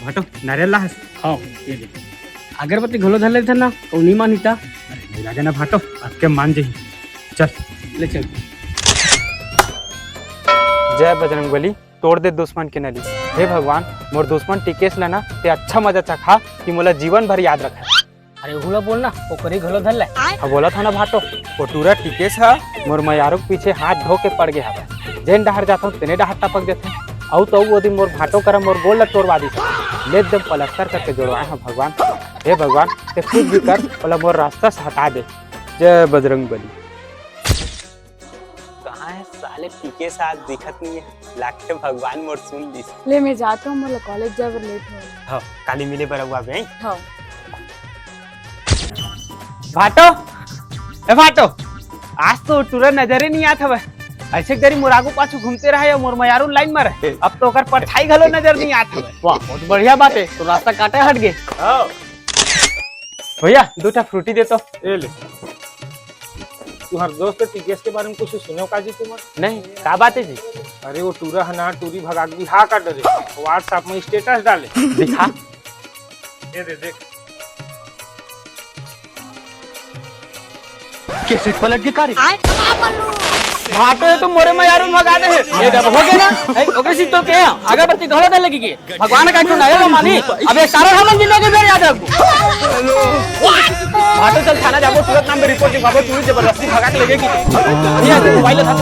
भाटो नारियल ला हाँ ये ले अगरबत्ती घलो धर लेते ना और नहीं मानीता। अरे नहीं लागे ना भाटो आपके मान जाइए चल ले चल। जय बजरंगबली तोड़ दे दुश्मन के नली। हे भगवान मोर दुश्मन टिकेश लेना ते अच्छा मजा चखा कि मोला जीवन भर याद रखा। अरे हुला बोलना ओकरी घलो धर ले। हाँ बोला था ना भाटो वो टूरा टिकेश है मोर मयारू के पीछे हाथ धो के पड़ गया है। जेन डहर जाता हूँ तेने डहर टपक देते और तो वो दिन मोर भाटो कर मोर गोल ल तोड़वा दी ले एकदम पलस्तर करके जोड़वाए हैं भगवान। हे भगवान ते खुद भी कर बोला मोर रास्ता से हटा दे। जय बजरंगबली। कहाँ है साले टीके साथ दिखत नहीं है लागते भगवान मोर सुन ली। ले मैं जाता हूँ मोला कॉलेज जाबर लेट हो। हाँ काली मिले बरगुआ में हाँ भाटो ए भाटो आज तो टूरा नजर ही नहीं आता है। ऐसे गरी मोरागू पाछू घूमते रहे और मोर मयारू लाइन में रहे अब तो ओकर पठाई घलो नजर नहीं आता है। वाह बहुत बढ़िया बात है तो रास्ता काटे हट गए। भैया दूटा फ्रूटी दे तो। ए ले तुम्हार दोस्त टिकेश के बारे में कुछ सुनो का जी तुम? नहीं क्या बात है जी? अरे वो टूरा हना टूरी भगा के बिहा का डरे व्हाट्सएप में स्टेटस डाले दिखा दे दे देख कैसे पलट के कारी भाटो ये तो मोरे मयारू भगा दे ये जब हो गया ना ओके सी तो के अगरबत्ती घलो धर लगी के भगवान का क्यों ना मानी। अबे सारा हम जिंदगी मेरे याद रखो। भाटो चल थाना जाबो तुरंत नाम में रिपोर्ट लिखवाबो तू जबरदस्ती भगा के ले गई की। ये मोबाइल था